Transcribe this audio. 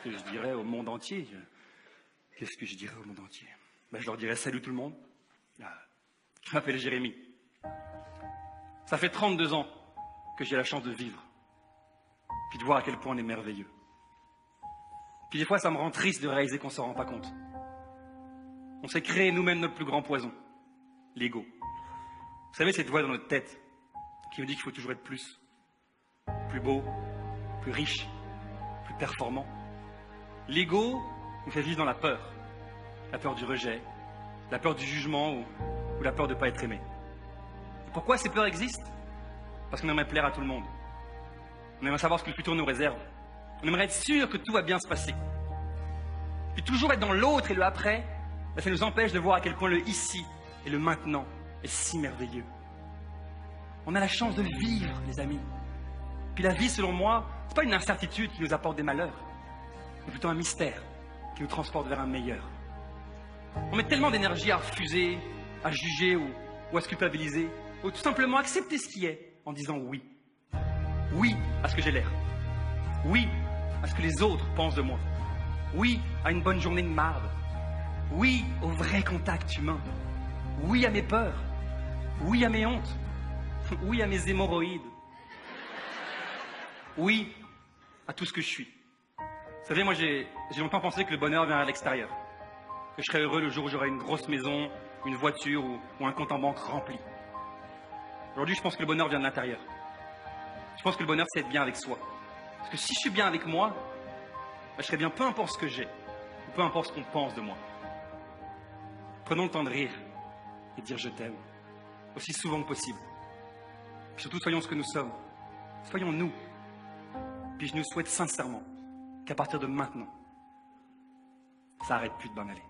que je dirais au monde entier? Qu'est-ce que je dirais au monde entier? Ben, je leur dirais salut tout le monde. Je m'appelle Jérémy. Ça fait 32 ans que j'ai la chance de vivre, puis de voir à quel point on est merveilleux. Puis des fois, ça me rend triste de réaliser qu'on ne s'en rend pas compte. On s'est créé nous-mêmes notre plus grand poison, l'ego. Vous savez, cette voix dans notre tête qui nous dit qu'il faut toujours être plus beau, plus riche, plus performant. L'ego nous fait vivre dans la peur du rejet, la peur du jugement ou la peur de ne pas être aimé. Et pourquoi ces peurs existent? Parce qu'on aimerait plaire à tout le monde. On aimerait savoir ce que le futur nous réserve. On aimerait être sûr que tout va bien se passer. Puis toujours être dans l'autre et le après, ça nous empêche de voir à quel point le ici et le maintenant est si merveilleux. On a la chance de vivre, les amis. Puis la vie, selon moi, c'est pas une incertitude qui nous apporte des malheurs, mais plutôt un mystère qui nous transporte vers un meilleur. On met tellement d'énergie à refuser, à juger ou à se culpabiliser, ou tout simplement accepter ce qui est en disant oui. Oui à ce que j'ai l'air. Oui à ce que les autres pensent de moi. Oui à une bonne journée de marde. Oui au vrai contact humain. Oui à mes peurs. Oui à mes hontes. Oui à mes hémorroïdes. Oui à tout ce que je suis. Vous savez, moi j'ai longtemps pensé que le bonheur vient à l'extérieur. Que je serais heureux le jour où j'aurai une grosse maison, une voiture ou un compte en banque rempli. Aujourd'hui, je pense que le bonheur vient de l'intérieur. Je pense que le bonheur, c'est être bien avec soi. Parce que si je suis bien avec moi, ben, je serai bien peu importe ce que j'ai, ou peu importe ce qu'on pense de moi. Prenons le temps de rire et de dire je t'aime, aussi souvent que possible. Puis surtout, soyons ce que nous sommes. Soyons nous. Puis je nous souhaite sincèrement qu'à partir de maintenant, ça arrête plus de bien aller.